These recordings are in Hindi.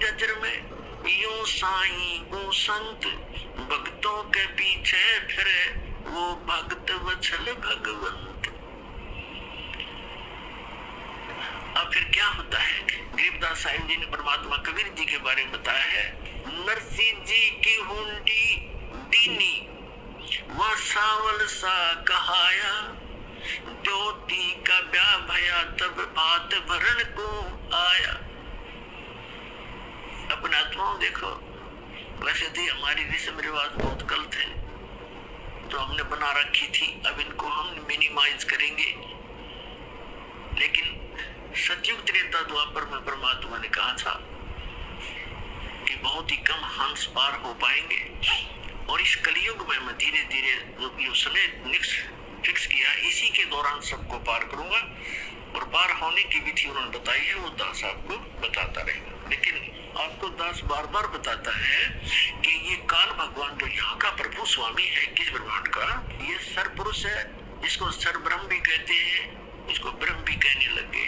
गजर में यूं साईं वो संत भक्तों के पीछे फिरे, वो भक्त वत्सल भगवंत। अब फिर क्या होता है? गरीबदास साहिब जी ने परमात्मा कबीर जी के बारे में बताया है, नरसी जी की हुंडी दीनी वह सावल सा कहाया, ज्योति का ब्याह भया तब भात भरण को आया। अपने आत्माओं देखो, वैसे तो हमारी रस्म रिवाज बहुत गलत है जो हमने बना रखी थी, अब इनको हम मिनिमाइज करेंगे। लेकिन सतयुग त्रेता द्वापर में परमात्मा ने कहा था कि बहुत ही कम हंस पार हो पाएंगे, और इस कलयुग में मैं धीरे धीरे जो समय फिक्स किया इसी के दौरान सबको पार करूंगा, और पार होने की विधि उन्होंने बताई है, वो दास आपको बताता रहेगा। लेकिन आपको दास बार बार बताता है कि ये काल भगवान जो यहाँ का प्रभु स्वामी है किस ब्रह्मांड का, ये सर पुरुष है, इसको सर ब्रह्म भी कहते हैं, इसको ब्रह्म भी कहने लगे।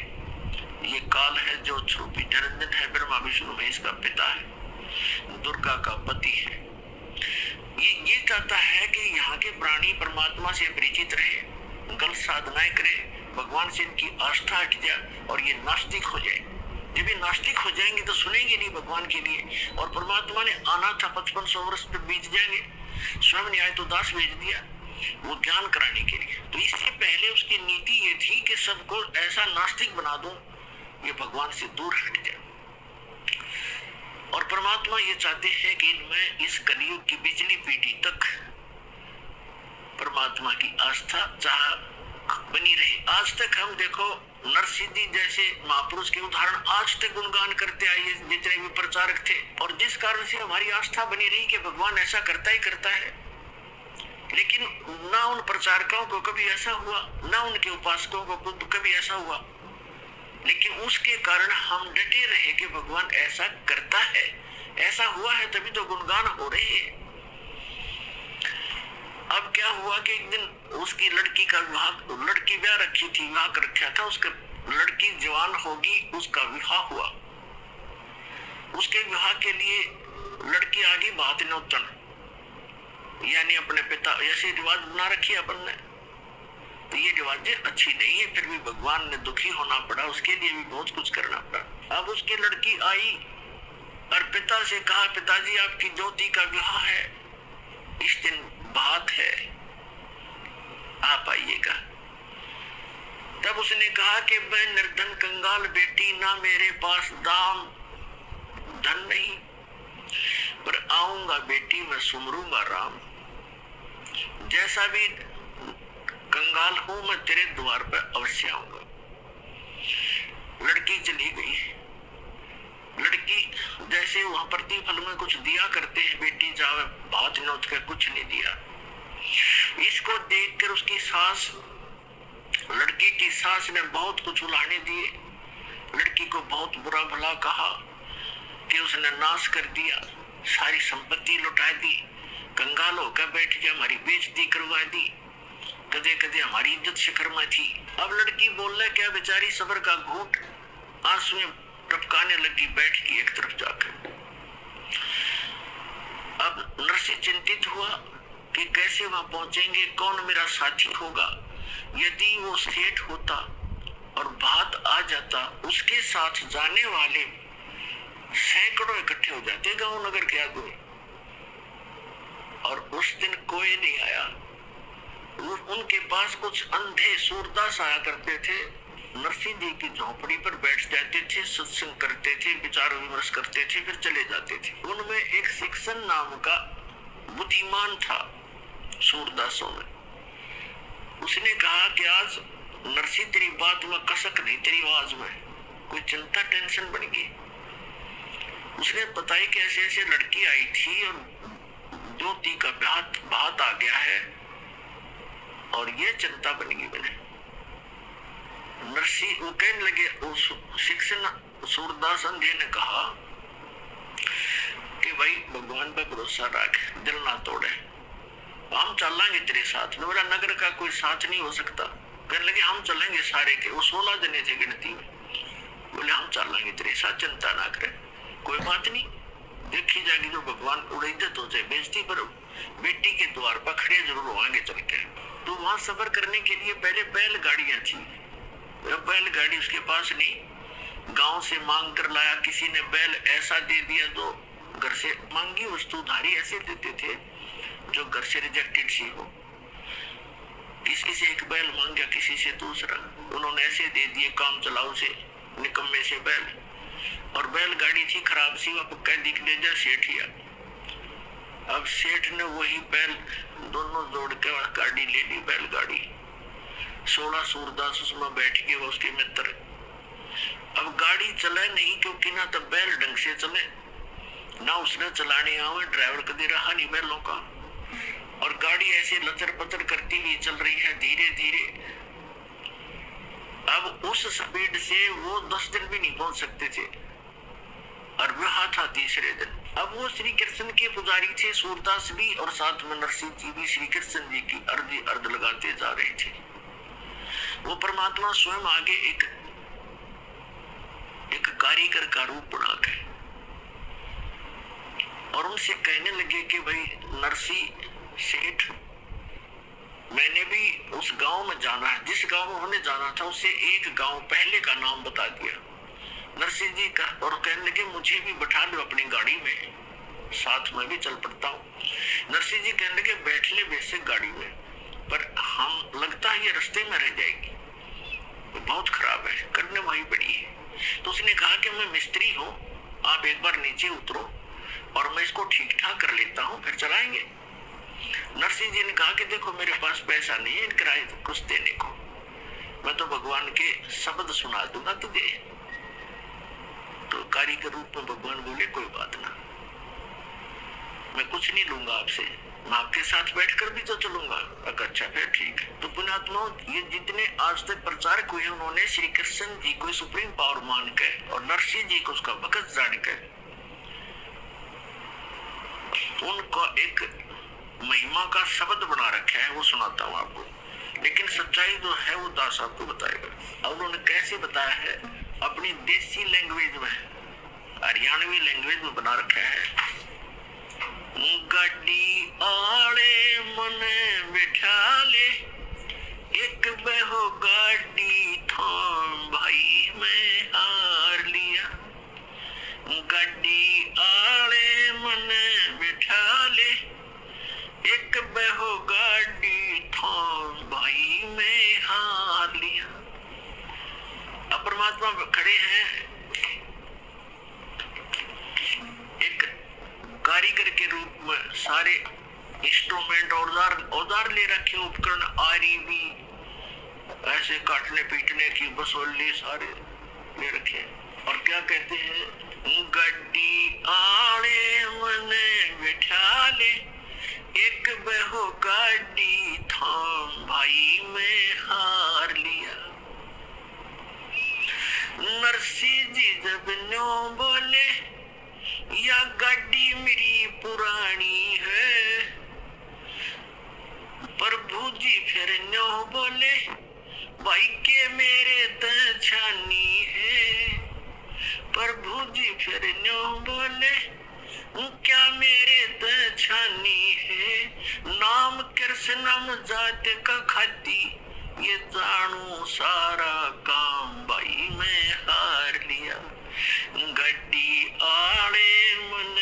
ये काल है जो स्वरूपी निरंजन है, ब्रह्मा विष्णु महेश का पिता है, दुर्गा का पति है। ये चाहता है कि यहाँ के प्राणी परमात्मा से परिचित रहे, गलत साधनाएं करे, भगवान से इनकी आस्था हट जाए और ये नास्तिक हो जाए। जब ये नास्तिक हो जाएंगे तो सुनेंगे नहीं भगवान के लिए, और परमात्मा ने आना था 5500 वर्ष पे बीत जाएंगे, स्वयं न्याय तो दास भेज दिया वो ज्ञान कराने के लिए। तो इससे पहले उसकी नीति ये थी कि सबको ऐसा नास्तिक बना दूं ये भगवान से दूर हट जाए। और परमात्मा ये चाहते हैं कि इनमें इस कलयुग की पिछली पीढ़ी तक परमात्मा की आस्था चाह बनी रहे। आज तक हम देखो नरसिद्धि जैसे महापुरुष के उदाहरण आज तक गुणगान करते आए जितने भी प्रचारक थे, और जिस कारण से हमारी आस्था बनी रही कि भगवान ऐसा करता ही करता है। लेकिन ना उन प्रचारकों को कभी ऐसा हुआ, ना उनके उपासकों को कभी ऐसा हुआ, लेकिन उसके कारण हम डटे रहे कि भगवान ऐसा करता है, ऐसा हुआ है तभी तो गुणगान हो रहे हैं। अब क्या हुआ कि एक दिन उसकी लड़की का विवाह, लड़की ब्याह रखी थी, विवाह कर रखा था उसका, लड़की जवान होगी, उसका विवाह हुआ। उसके विवाह के लिए लड़की आ गई बात नौतन, यानी अपने पिता, ऐसे रिवाज बना रखी है अपन ने, तो ये रिवाजें अच्छी नहीं है। फिर भी भगवान ने दुखी होना पड़ा, उसके लिए भी बहुत कुछ करना पड़ा। अब उसकी लड़की आई और पिता से कहा, पिताजी आपकी ज्योति का विवाह है, इस दिन बात है, आप आइएगा। तब उसने कहा कि मैं निर्धन कंगाल बेटी, ना मेरे पास दाम धन नहीं, पर आऊंगा बेटी मैं सुमरूंगा राम। जैसा भी कंगाल हूं मैं तेरे द्वार पर अवश्य आऊंगा। लड़की चली गई। लड़की जैसे वहां प्रतिफल में कुछ दिया करते हैं, बेटी जावे बात नोच कर कुछ नहीं दिया। इसको देखकर उसकी सास, लड़की की सास ने बहुत कुछ उलाहने दिए, लड़की को बहुत बुरा भला कहा कि उसने नाश कर दिया, सारी संपत्ति लुटा दी, कंगाल होकर बैठ गया, हमारी बेइज्जती करवा दी, कदे कदे हमारी इज्जत शिखरमा थी। अब लड़की बोल रहा क्या, बेचारी सबर का घूंट आंसू में टपकाने लगी, बैठ की एक तरफ जाकर। अब नरसी चिंतित हुआ कि कैसे वहां पहुंचेंगे, कौन मेरा साथी होगा। यदि वो सेठ होता और बात आ जाता, उसके साथ जाने वाले सैकड़ों इकट्ठे हो जाते गांव नगर के आगे, और उस दिन कोई नहीं आया। उनके पास कुछ अंधे सूरदास आया करते थे, नरसिंह जी की झोपड़ी पर बैठ जाते थे, सत्संग करते थे, विचार विमर्श करते थे, फिर चले जाते थे। उनमें एक शिक्षण नाम का बुद्धिमान था सूरदासों में। उसने कहा कि आज नरसिंह तेरी बात में कसक नहीं, तेरी आवाज में कोई चिंता टेंशन बन गई। उसने बताई कि ऐसे ऐसे लड़की आई थी और ज्योति का बात आ गया है और ये चिंता बन गई मैंने। नरसिंह वो कहने लगे, उस शिक्षण सूरदास अंधे ने कहा कि भाई भगवान पर भरोसा रख, दिल ना तोड़े, हम चलेंगे तेरे साथ। मेरा नगर का कोई साथ नहीं हो सकता। कहने लगे हम चलेंगे सारे के, वो 16 जने थे गिनती में। बोले हम चलेंगे तेरे साथ, चिंता ना करे। कोई बात नहीं, देखी जाएगी, जो भगवान उड़ैदत हो जाए बेइज्जती, पर बेटी के द्वार पर खड़े जरूर होंगे चल के। तो वहां सफर करने के लिए पहले बैलगाड़ियां थी। बैलगाड़ी उसके पास नहीं, गांव से मांग कर लाया, किसी ने बैल ऐसा दे दिया जो घर से मांगी वस्तु उधारी ऐसे देते थे जो घर से रिजेक्टेड सी हो। किसी से एक बैल मांगा, किसी से दूसरा, उन्होंने ऐसे दे दिए काम चलाऊ से, निकम्मे से बैल। और बैलगाड़ी थी खराब सी, वो कह दिख ले जा सेठिया। अब सेठ ने वही बैल दोनों जोड़ के गाड़ी ले ली, बैलगाड़ी। 16 सूरदास उसमें बैठ के, वो उसके मित्र। अब गाड़ी चले नहीं, क्योंकि ना तो बैल ढंग से चले, ना उसने चलाने आवे, ड्राइवर कभी रहा नहीं बैलों का, और गाड़ी ऐसे लचर पचर करती हुई चल रही है धीरे धीरे। अब उस स्पीड से वो 10 दिन भी नहीं पहुंच सकते थे, और वह था तीसरे दिन। अब वो श्री कृष्ण के पुजारी थे, सूरदास भी, और साथ में नरसिंह जी भी श्री कृष्ण जी की अर्ध लगाते जा रहे थे। वो परमात्मा स्वयं आगे एक कारीगर का रूप बना के और उनसे कहने लगे कि भाई नरसिंह सेठ, मैंने भी उस गांव में जाना है, जिस गांव में उन्होंने जाना था उससे एक गांव पहले का नाम बता दिया नरसिंह जी का, और कहने लगे मुझे भी बैठा लो अपनी गाड़ी में, साथ में भी चल पड़ता हूँ। नरसिंह जी कहने लगे बैठ ले बेशक गाड़ी में, पर हम लगता है ये रास्ते में रह जाएगी, बहुत खराब है, करने वही पड़ी है। तो उसने कहा कि मैं मिस्त्री हूँ, आप एक बार नीचे उतरो और मैं इसको ठीक ठाक कर लेता हूँ, फिर चलाएंगे। नरसिंह जी ने कहा कि देखो मेरे पास पैसा नहीं है किराए कुछ देने को, मैं तो भगवान के शब्द सुना दूंगा तुझे। तो कारीगर रूप में भगवान बोले कोई बात ना, मैं कुछ नहीं लूंगा आपसे, मैं आपके साथ बैठकर भी तो चलूंगा। अच्छा फिर ठीक है। तो पुण्यात्माओं, ये जितने आज तक प्रचारक हुए उन्होंने श्री कृष्ण जी को सुप्रीम पावर मान के और नरसिंह जी को उसका भगत जान के उनका एक महिमा का शब्द बना रखा है, वो सुनाता हूँ आपको। लेकिन सच्चाई जो है वो दास आपको बताएगा। और उन्होंने कैसे बताया है, अपनी देसी लैंग्वेज में, हरियाणवी लैंग्वेज में बना रखा है। गाड़ी आले मन बिठा ले, एक बहो गाड़ी थाम भाई मैं हार लिया। गाड़ी आले मन बिठा ले, एक बहो गाड़ी थाम भाई मैं हार लिया। अब परमात्मा खड़े हैं, एक कारीगर के रूप में, सारे इंस्ट्रूमेंट औजार ले रखे, उपकरण, आरी भी, ऐसे काटने पीटने की बसोली सारे ले रखे। और क्या कहते हैं, गड्डी आड़े मन बिठा ले, एक बहो गाड़ी थाम भाई मैं हार लिया। नरसिंह जी जब न्यो बोले, या गाड़ी मेरी पुरानी है, प्रभु जी फिर न्यो बोले, भाई के मेरे त छानी है। प्रभु जी फिर न्यो बोले, क्या मेरे त छानी है, नाम कृष्णम जात का खाती, ये जानू सारा काम भाई मैं हार लिया। गड्डी आड़े मन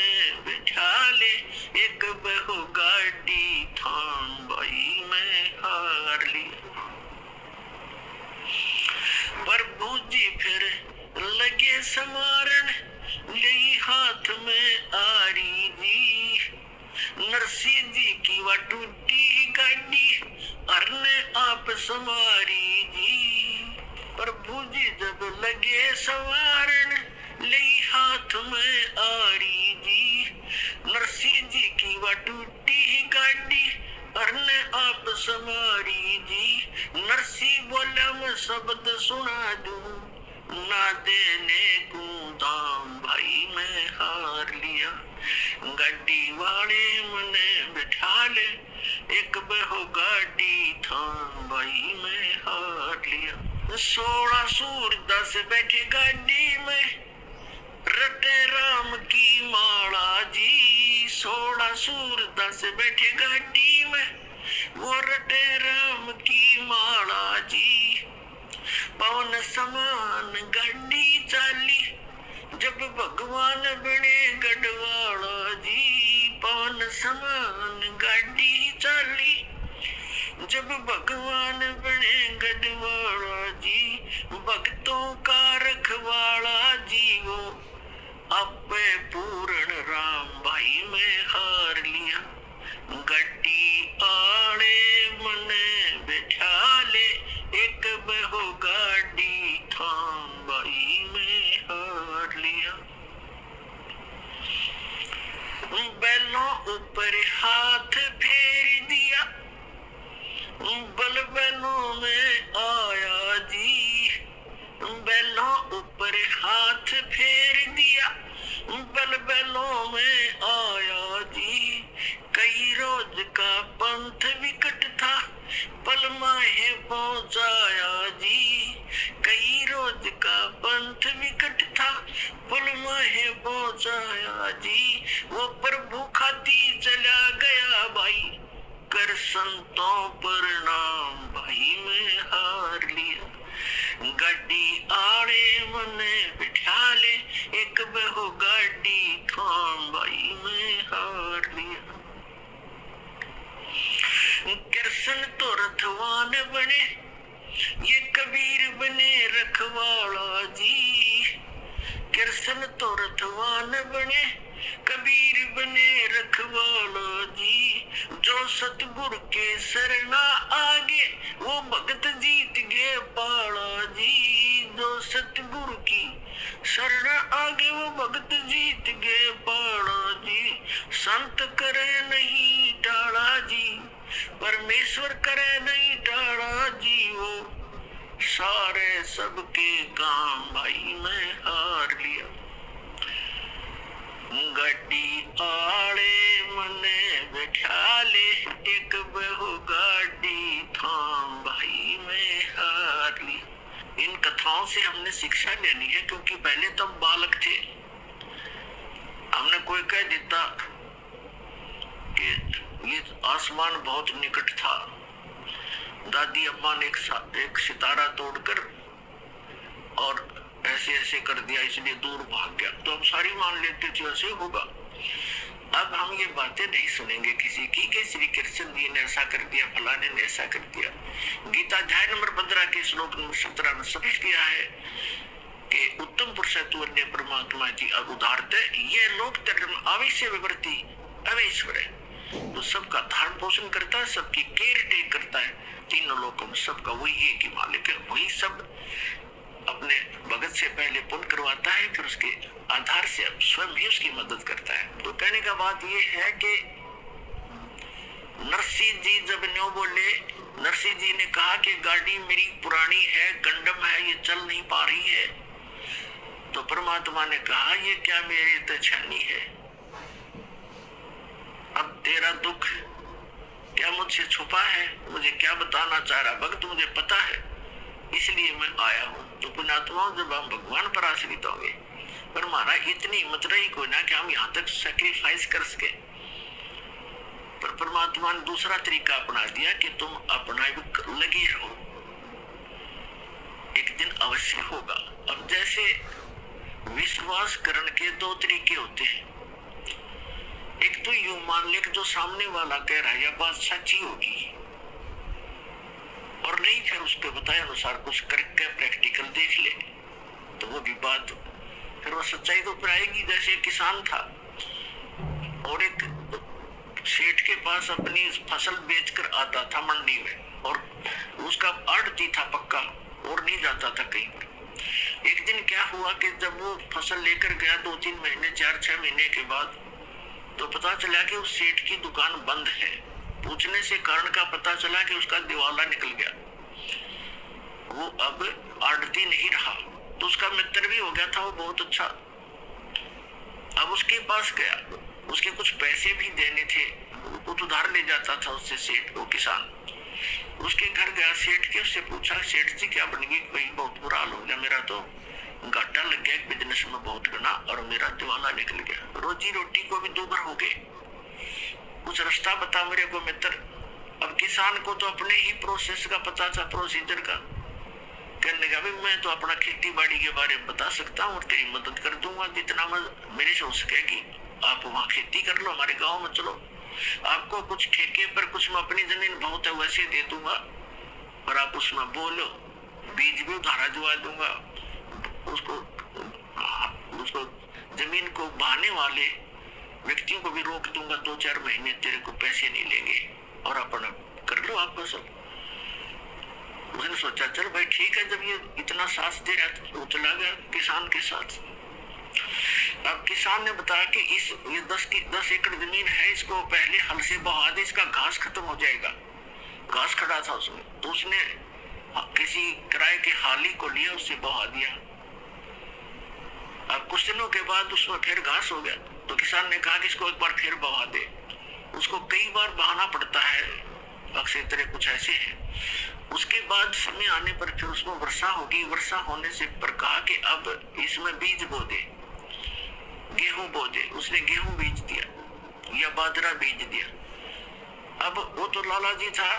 बिठा ले, एक बहो गाड़ी थाम भाई मैं हार लिया। प्रभु जी फिर लगे समारण, ले हाथ में आरी जी, नरसिंह जी की वह टूटी गाड़ी अरने आप समारी जी। प्रभु जी जब लगे सवारण, ले हाथ में आरी जी, नरसिंह जी की वह टूटी गाड़ी अरने आप समारी जी। नरसिंह बोला मैं शब्द सुना दूं, ना देने को दाम भाई मैं हार लिया। गड्डी वाले मने बिठा ले, एक बहो गाड़ी थाम भाई मैं हार लिया। 16 सूरदास बैठे गाड़ी में, रटे राम सूरदास बैठे गाड़ी में, वो रटे राम की माला जी। पवन समान गाड़ी चाली, जब भगवान बने गढ़वाला जी। पवन समान गाड़ी चाली, जब भगवान बने गढ़वाला जी। भक्तों का रखवाला जी वो, आपे पूर्ण राम भाई में हार लिया। गड्डी आड़े मने बैठा ले, एक बहो गाड़ी थाम भाई में हार लिया। बैलों ऊपर हाथ फेर दिया, बल बैलों में आया जी। बैलों ऊपर हाथ फेर दिया, बल बैलों में आया जी। कई रोज का पंथ विकट था, पल माहे पहुंचाया जी। कई रोज का पंथ विकट था, पल माहे पहुंचाया जी। वो प्रभु खाती चला गया भाई, कर संतों पर नाम भाई में हार लिया। गाड़ी आड़े मने बिठा ले, एक बहो गाड़ी थाम भाई में हार लिया। कृष्ण तो रथवान बने, ये कबीर बने रखवाला जी। कृष्ण तो रथवान बने, कबीर बने रखवाला जी। जो सतगुरु के शरणा आगे, वो भगत जीत गए पाला जी। जो सतगुरु की शरण आगे, वो भगत जीत गए पाला जी। संत करे नहीं टाला जी, परमेश्वर करे नहीं टाला जी। वो सारे सबके काम भाई में हार लिया। गाड़ी आड़े मने बैठा ले, एक बहू गाड़ी थाम भाई में हार लिया। इन कथाओं से हमने शिक्षा लेनी है, क्योंकि पहले तो बालक थे। हमने कोई कह देता कि ये आसमान बहुत निकट था, दादी अम्मा ने एक सितारा तोड़कर और ऐसे ऐसे कर दिया, इसलिए दूर भाग गया, तो हम सारी मान लेते थे ऐसे होगा। अब हम ये बातें नहीं सुनेंगे किसी की कि श्री कृष्ण जी ने ऐसा कर दिया, फलाने ने ऐसा कर दिया। गीता अध्याय नंबर 15 के श्लोक नंबर 17 में समझ गया है कि उत्तम पुरुष तु अन्य परमात्मा जी अब उदारते, ये लोक धर्म अवश्य विवर्ती अवैश्वर है। तो सबका धारण पोषण करता है, सबकी केयर टेक करता है, तीनों लोगों में सबका वही है कि मालिक है। वही सब अपने भगत से पहले पुण्य करवाता है, फिर उसके आधार से अब स्वयं भी उसकी मदद करता है। तो कहने का बात ये है कि नरसिंह जी जब न्यू बोले, नरसिंह जी ने कहा कि गाड़ी मेरी पुरानी है, कंडम है, ये चल नहीं पा रही है। तो परमात्मा ने कहा ये क्या मेरी दछानी है, अब तेरा दुख क्या मुझसे छुपा है, मुझे क्या बताना चाह रहा भक्त मुझे पता है, इसलिए मैं आया हूँ। तो पुण्यात्माओं जब हम भगवान पर आश्रित होंगे, पर हमारा इतनी हिम्मत रही कोई ना कि हम यहाँ तक सैक्रिफाइस कर सके, पर परमात्मा ने दूसरा तरीका अपना दिया कि तुम अपना लगे रहो, एक दिन अवश्य होगा। अब जैसे विश्वास करने के दो तरीके होते हैं, एक तो यूं मान ले कि जो सामने वाला कह रहा है यह बात सच्ची होगी, और नहीं फिर उसके बताए अनुसार कुछ करके प्रैक्टिकल देख ले, तो वो भी बात फिर वो सच्चाई तो पर आएगी। जैसे किसान था और एक सेठ के पास अपनी फसल बेचकर आता था मंडी में, और उसका आड़ती था पक्का और नहीं जाता था कहीं पर। एक दिन क्या हुआ कि जब वो फसल लेकर गया 2-3 महीने 4-6 महीने के बाद, तो पता चला कि उस सेठ की दुकान बंद है। पूछने से कारण का पता चला कि उसका दिवाला निकल गया, वो अब आड़ती नहीं रहा। तो उसका मित्र भी हो गया था वो बहुत अच्छा। अब उसके पास गया, उसके कुछ पैसे भी देने थे, वो उधार ले जाता था उससे सेठ, वो किसान। उसके घर गया सेठ के, उससे पूछा सेठ जी क्या बन गई, कोई बहुत बुरा हाल हो गया, मेरा तो घाटा लग गया बिजनेस में बहुत गना और मेरा दिवाला निकल गया, रोजी रोटी को भी दूभर हो गए। कुछ रास्ता बता मेरे को मित्र। अब किसान को तो अपने ही प्रोसेस का पता था, प्रोसीजर का। कहने लगा भाई मैं तो अपना खेती बाड़ी के बारे में बता सकता हूँ और तेरी मदद कर दूंगा जितना मेरे से हो सकेगी। आप वहाँ खेती कर लो, हमारे गाँव में चलो, आपको कुछ ठेके पर कुछ मैं अपनी जमीन बहुत है वैसे दे दूंगा और आप उसमें बोलो, बीज भी उधारा दिवा दूंगा, उसको जमीन को बहाने वाले व्यक्तियों को भी रोक दूंगा, 2-4 महीने तेरे को पैसे नहीं लेंगे और अपना कर लो आप फसल। उसने सोचा चल भाई ठीक है, जब ये इतना साथ दे रहा था वो चला गया किसान के साथ। अब किसान ने बताया कि ये 10 एकड़ जमीन है, इसको पहले हल से बहा दे, इसका घास खत्म हो जाएगा। घास खड़ा था उसमें, तो उसने किसी किराए के हाली को लिया, उससे बहा दिया। अब कुछ दिनों के बाद उसमें फिर घास हो गया, तो किसान ने कहा कि इसको एक बार फिर बहा दे। उसको कई बार बहाना पड़ता है, अक्सर तरह कुछ ऐसे है। उसके बाद समय आने पर फिर उसमें वर्षा होगी, वर्षा होने से पर कहा कि अब इसमें बीज बो दे, गेहूं बो दे। उसने गेहूं बीज दिया या बाजरा बीज दिया। अब वो तो लाला जी था,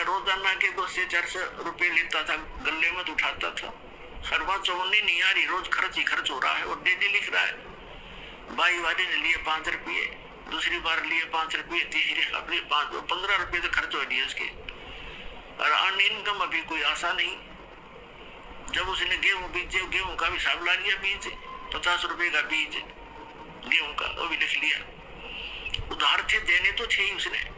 रोजाना के 200 से 400 रुपए लेता था, गले में उठाता था। सरवा चौनी नहीं आ रही, रोज खर्च ही खर्च हो रहा है और डेली लिख रहा है। बाई वाले ने लिए 5 रुपये, दूसरी बार लिए 5 रुपये, तीसरी अपने 15 रुपये तो खर्च हो गए उसके। और अर्न इनकम अभी कोई आशा नहीं। जब उसने गेहूं बीजे, गेहूं का भी हिसाब ला लिया, बीज 50 रुपए का बीज गेहूं का, वो भी लिख लिया। उधार थे, देने तो थे ही उसने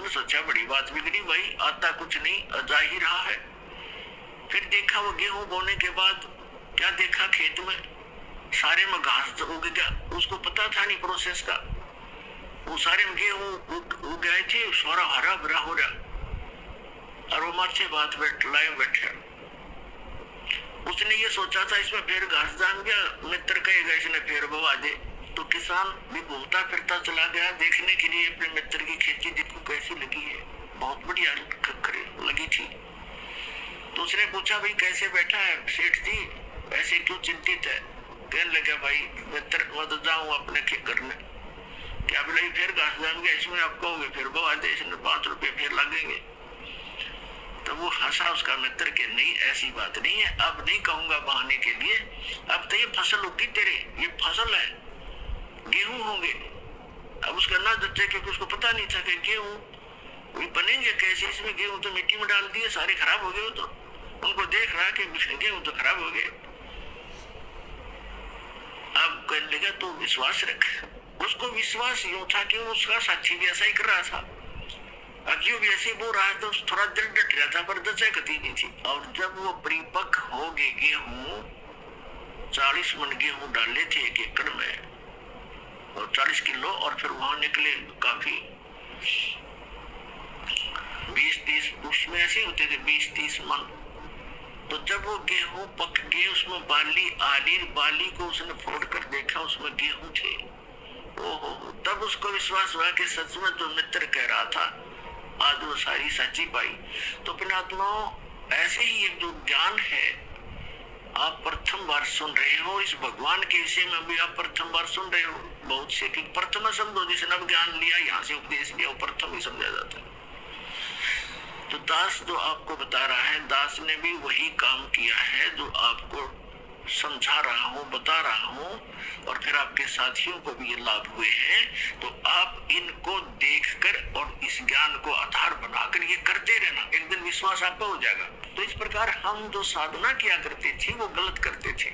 सोचा बड़ी बात बिगड़ी भाई, आता कुछ नहीं, जा ही रहा है। फिर देखा वो गेहूं बोने के बाद क्या देखा, खेत में सारे में घास उग गया। उसको पता था नहीं प्रोसेस का। वो सारे में गेहूं उग गए थे, सारा हरा भरा हो रहा और वो माथे बात लाए बैठे। उसने ये सोचा था इसमें फिर घास जाम गया, मित्र कहेगा इसने फिर बवा दे। तो किसान भी घूमता फिरता चला गया देखने के लिए अपने मित्र की खेती देखो कैसी लगी है, बहुत बढ़िया लगी थी। तो उसने पूछा भाई कैसे बैठा है सेठ जी, ऐसे क्यों चिंतित है? कहने लगा भाई मित्र मैं तो जाऊँ अपने घर में, क्या बोला फिर घास जाम गया, इसमें आप कहोगे फिर बवा दे, इसमें 5 रुपये फिर लगेंगे। तो वो हंसा उसका मित्र के नहीं ऐसी बात नहीं है, अब नहीं कहूंगा बहाने के लिए, अब तो ये फसल होगी तेरे, ये फसल है, गेहूं होंगे। अब उसका ना जच्चे क्योंकि उसको पता नहीं था कि गेहूं बनेंगे कैसे, इसमें गेहूं तो मिट्टी में डाल दिए सारे खराब हो गए। तो उनको देख रहा कि गेहूं तो खराब हो गए। अब कहने लगा तो विश्वास रख। उसको विश्वास यूं था कि उसका साथी भी ऐसा ही कर रहा था, अक्यों भी ऐसे बोल रहा है, तो थोड़ा दिल डट रहा था पर दचा कती नहीं थी। और जब वो परिपक्व हो गए गेहूं, 40 मन गेहूं डाले थे 1 एकड़ में और 40 किलो, और फिर वहां निकले काफी 20-30, उसमें ऐसे होते थे 20-30 मन। तो जब वो गेहूं पक गए, उसमें बाली को उसने फोड़ कर देखा, उसमें गेहूं थे। ओहो, तब उसको विश्वास हुआ कि सच में जो मित्र कह रहा था आज वो सारी सच्ची पाई। तो पुण्यात्माओं ऐसे ही एक जो ज्ञान है आप प्रथम बार सुन रहे हो, इस भगवान के विषय में भी आप प्रथम बार सुन रहे हो। बहुत से कि प्रथम शब्दों जिसने अब ज्ञान लिया, यहाँ से उपदेश लिया, वो प्रथम ही समझा जाता है। तो दास जो आपको बता रहा है, दास ने भी वही काम किया है जो आपको समझा रहा हूँ, बता रहा हूँ, और फिर आपके साथियों को भी ये लाभ हुए हैं। तो आप इनको देखकर और इस ज्ञान को आधार बनाकर ये करते रहना, एक दिन विश्वास आपका हो जाएगा। तो इस प्रकार हम जो साधना किया करते थे वो गलत करते थे।